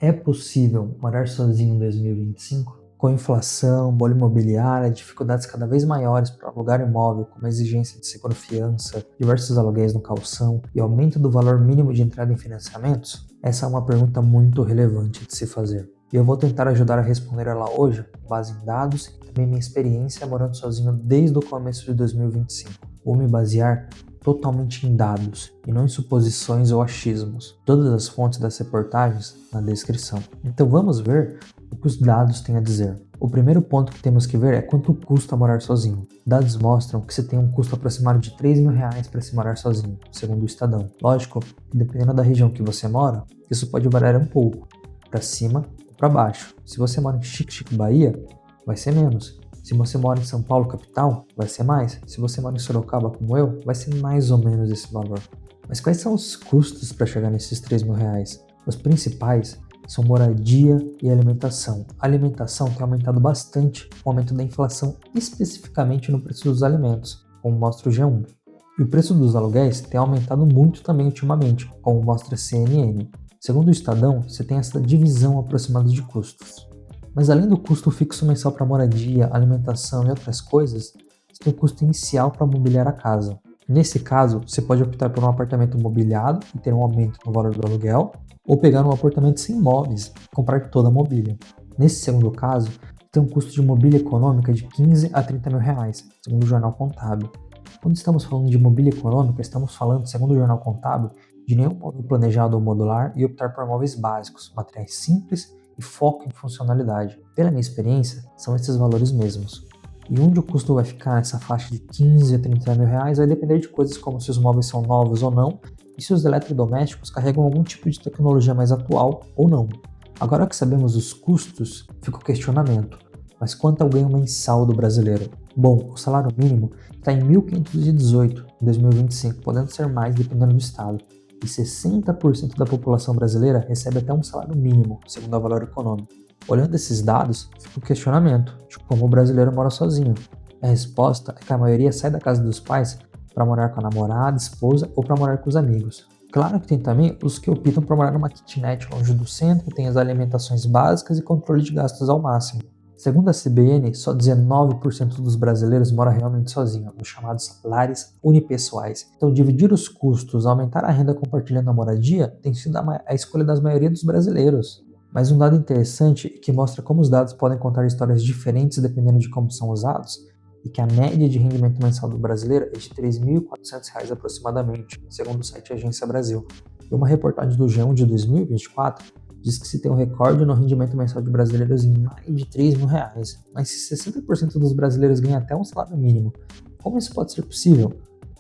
É possível morar sozinho em 2025? Com inflação, bolha imobiliária, dificuldades cada vez maiores para alugar imóvel, como a exigência de seguro fiança, diversos aluguéis no calção e aumento do valor mínimo de entrada em financiamentos? Essa é uma pergunta muito relevante de se fazer. E eu vou tentar ajudar a responder ela hoje, com base em dados e também minha experiência morando sozinho desde o começo de 2025. Vou me basear totalmente em dados e não em suposições ou achismos. Todas as fontes das reportagens na descrição. Então vamos ver o que os dados têm a dizer. O primeiro ponto que temos que ver é quanto custa morar sozinho. Dados mostram que se tem um custo aproximado de R$ 3.000 para se morar sozinho, segundo o Estadão. Lógico que dependendo da região que você mora, isso pode variar um pouco, para cima ou para baixo. Se você mora em Xique-Xique, Bahia, vai ser menos. Se você mora em São Paulo, capital, vai ser mais. Se você mora em Sorocaba, como eu, vai ser mais ou menos esse valor. Mas quais são os custos para chegar nesses R$ 3.000? Os principais são moradia e alimentação. A alimentação tem aumentado bastante com o aumento da inflação, especificamente no preço dos alimentos, como mostra o G1. E o preço dos aluguéis tem aumentado muito também ultimamente, como mostra a CNN. Segundo o Estadão, você tem essa divisão aproximada de custos. Mas além do custo fixo mensal para moradia, alimentação e outras coisas, você tem o custo inicial para mobiliar a casa. Nesse caso, você pode optar por um apartamento mobiliado e ter um aumento no valor do aluguel, ou pegar um apartamento sem móveis e comprar toda a mobília. Nesse segundo caso, tem um custo de mobília econômica de R$ 15 a R$ 30.000, segundo o Jornal Contábil. Quando estamos falando de mobília econômica, estamos falando, segundo o Jornal Contábil, de nenhum móvel planejado ou modular e optar por móveis básicos, materiais simples e foco em funcionalidade. Pela minha experiência, são esses valores mesmos. E onde o custo vai ficar nessa faixa de 15 a 30 mil reais vai depender de coisas como se os móveis são novos ou não e se os eletrodomésticos carregam algum tipo de tecnologia mais atual ou não. Agora que sabemos os custos, fica o questionamento. Mas quanto é o ganho mensal do brasileiro? Bom, o salário mínimo está em 1.518 em 2025, podendo ser mais dependendo do estado. E 60% da população brasileira recebe até um salário mínimo, segundo a Valor Econômico. Olhando esses dados, fica o questionamento de como o brasileiro mora sozinho. A resposta é que a maioria sai da casa dos pais para morar com a namorada, esposa ou para morar com os amigos. Claro que tem também os que optam por morar numa kitnet longe do centro, tem as alimentações básicas e controle de gastos ao máximo. Segundo a CBN, só 19% dos brasileiros mora realmente sozinho, nos chamados lares unipessoais. Então, dividir os custos, aumentar a renda compartilhando a moradia, tem sido a escolha da maioria dos brasileiros. Mas um dado interessante que mostra como os dados podem contar histórias diferentes dependendo de como são usados, e que a média de rendimento mensal do brasileiro é de R$ 3.400 aproximadamente, segundo o site Agência Brasil. E uma reportagem do G1 de 2024 diz que se tem um recorde no rendimento mensal de brasileiros em mais de R$ 3.000. Mas se 60% dos brasileiros ganham até um salário mínimo, como isso pode ser possível?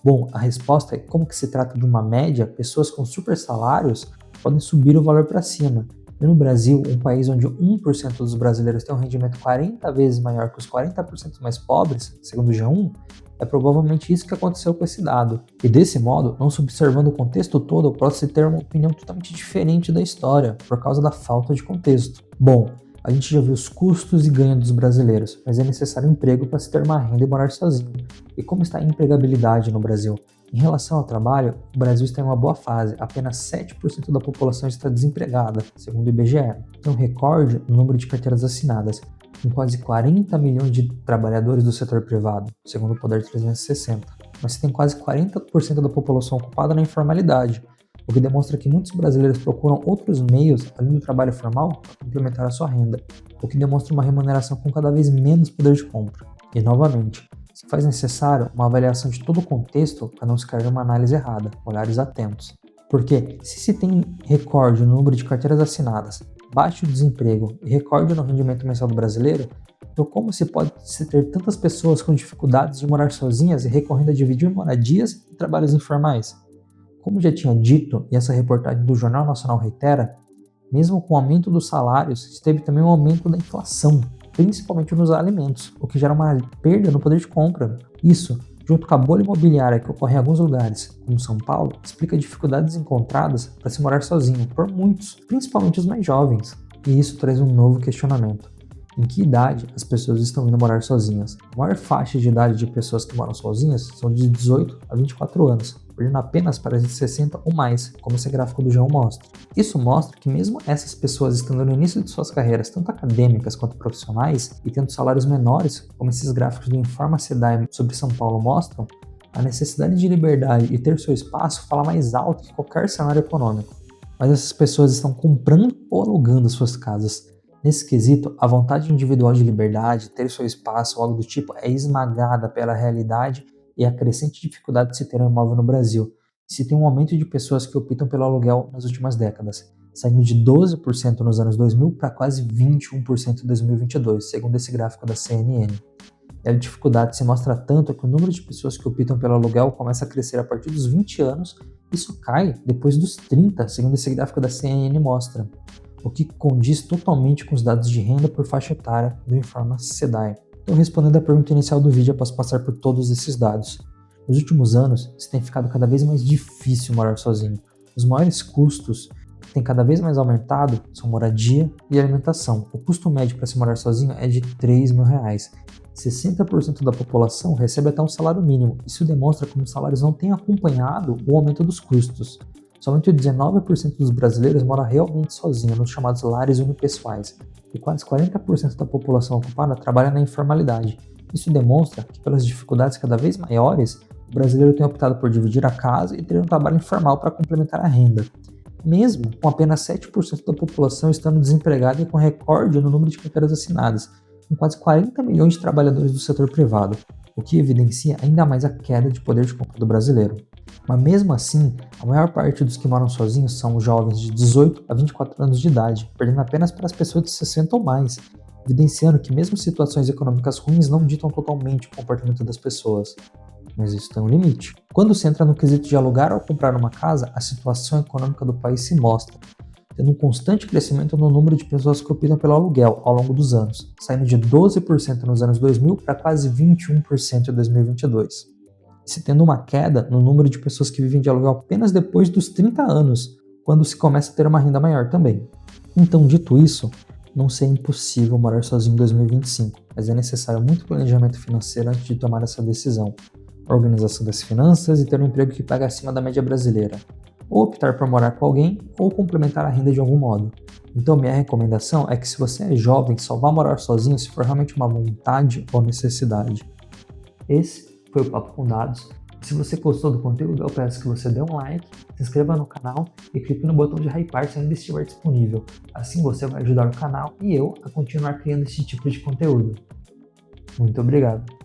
Bom, a resposta é que como que se trata de uma média, pessoas com super salários podem subir o valor para cima. E no Brasil, um país onde 1% dos brasileiros tem um rendimento 40 vezes maior que os 40% mais pobres, segundo o G1, é provavelmente isso que aconteceu com esse dado. E desse modo, não se observando o contexto todo, pode-se ter uma opinião totalmente diferente da história, por causa da falta de contexto. Bom, a gente já viu os custos e ganhos dos brasileiros, mas é necessário emprego para se ter uma renda e morar sozinho. E como está a empregabilidade no Brasil? Em relação ao trabalho, o Brasil está em uma boa fase, apenas 7% da população está desempregada, segundo o IBGE. Tem um recorde no número de carteiras assinadas, com quase 40 milhões de trabalhadores do setor privado, segundo o Poder 360. Mas se tem quase 40% da população ocupada na informalidade, o que demonstra que muitos brasileiros procuram outros meios, além do trabalho formal, para complementar a sua renda, o que demonstra uma remuneração com cada vez menos poder de compra. E, novamente, se faz necessário uma avaliação de todo o contexto para não se cair em uma análise errada, olhares atentos. Porque se tem recorde no número de carteiras assinadas, baixo desemprego e recorde no rendimento mensal do brasileiro, então como se pode ter tantas pessoas com dificuldades de morar sozinhas e recorrendo a dividir moradias e trabalhos informais? Como já tinha dito, e essa reportagem do Jornal Nacional reitera, mesmo com o aumento dos salários, teve também um aumento da inflação, principalmente nos alimentos, o que gera uma perda no poder de compra. Isso, junto com a bolha imobiliária que ocorre em alguns lugares, como São Paulo, explica dificuldades encontradas para se morar sozinho por muitos, principalmente os mais jovens. E isso traz um novo questionamento. Em que idade as pessoas estão indo morar sozinhas? A maior faixa de idade de pessoas que moram sozinhas são de 18 a 24 anos, perdendo apenas para as de 60 ou mais, como esse gráfico do João mostra. Isso mostra que mesmo essas pessoas estando no início de suas carreiras, tanto acadêmicas quanto profissionais, e tendo salários menores, como esses gráficos do Informa SEDAI sobre São Paulo mostram, a necessidade de liberdade e ter seu espaço fala mais alto que qualquer cenário econômico. Mas essas pessoas estão comprando ou alugando suas casas. Nesse quesito, a vontade individual de liberdade, ter seu espaço ou algo do tipo é esmagada pela realidade e a crescente dificuldade de se ter um imóvel no Brasil. Se tem um aumento de pessoas que optam pelo aluguel nas últimas décadas, saindo de 12% nos anos 2000 para quase 21% em 2022, segundo esse gráfico da CNN. E a dificuldade se mostra tanto que o número de pessoas que optam pelo aluguel começa a crescer a partir dos 20 anos e isso cai depois dos 30, segundo esse gráfico da CNN mostra, o que condiz totalmente com os dados de renda por faixa etária do Informa SEDAI. Então, respondendo à pergunta inicial do vídeo após passar por todos esses dados, nos últimos anos, isso tem ficado cada vez mais difícil morar sozinho. Os maiores custos que têm cada vez mais aumentado são moradia e alimentação. O custo médio para se morar sozinho é de R$3.000. 60% da população recebe até um salário mínimo. Isso demonstra como os salários não têm acompanhado o aumento dos custos. Somente 19% dos brasileiros mora realmente sozinho, nos chamados lares unipessoais, e quase 40% da população ocupada trabalha na informalidade. Isso demonstra que, pelas dificuldades cada vez maiores, o brasileiro tem optado por dividir a casa e ter um trabalho informal para complementar a renda, mesmo com apenas 7% da população estando desempregada e com recorde no número de carteiras assinadas, com quase 40 milhões de trabalhadores do setor privado, o que evidencia ainda mais a queda de poder de compra do brasileiro. Mas mesmo assim, a maior parte dos que moram sozinhos são jovens de 18 a 24 anos de idade, perdendo apenas para as pessoas de 60 ou mais, evidenciando que mesmo situações econômicas ruins não ditam totalmente o comportamento das pessoas. Mas isso tem um limite. Quando se entra no quesito de alugar ou comprar uma casa, a situação econômica do país se mostra, tendo um constante crescimento no número de pessoas que optam pelo aluguel ao longo dos anos, saindo de 12% nos anos 2000 para quase 21% em 2022. E se tendo uma queda no número de pessoas que vivem de aluguel apenas depois dos 30 anos, quando se começa a ter uma renda maior também. Então, dito isso, não seria impossível morar sozinho em 2025, mas é necessário muito planejamento financeiro antes de tomar essa decisão, organização das finanças e ter um emprego que pague acima da média brasileira, ou optar por morar com alguém ou complementar a renda de algum modo. Então, minha recomendação é que se você é jovem, só vá morar sozinho se for realmente uma vontade ou necessidade. Esse foi o Papo com Dados. Se você gostou do conteúdo, eu peço que você dê um like, se inscreva no canal e clique no botão de hypar se ainda estiver disponível. Assim você vai ajudar o canal e eu a continuar criando esse tipo de conteúdo. Muito obrigado!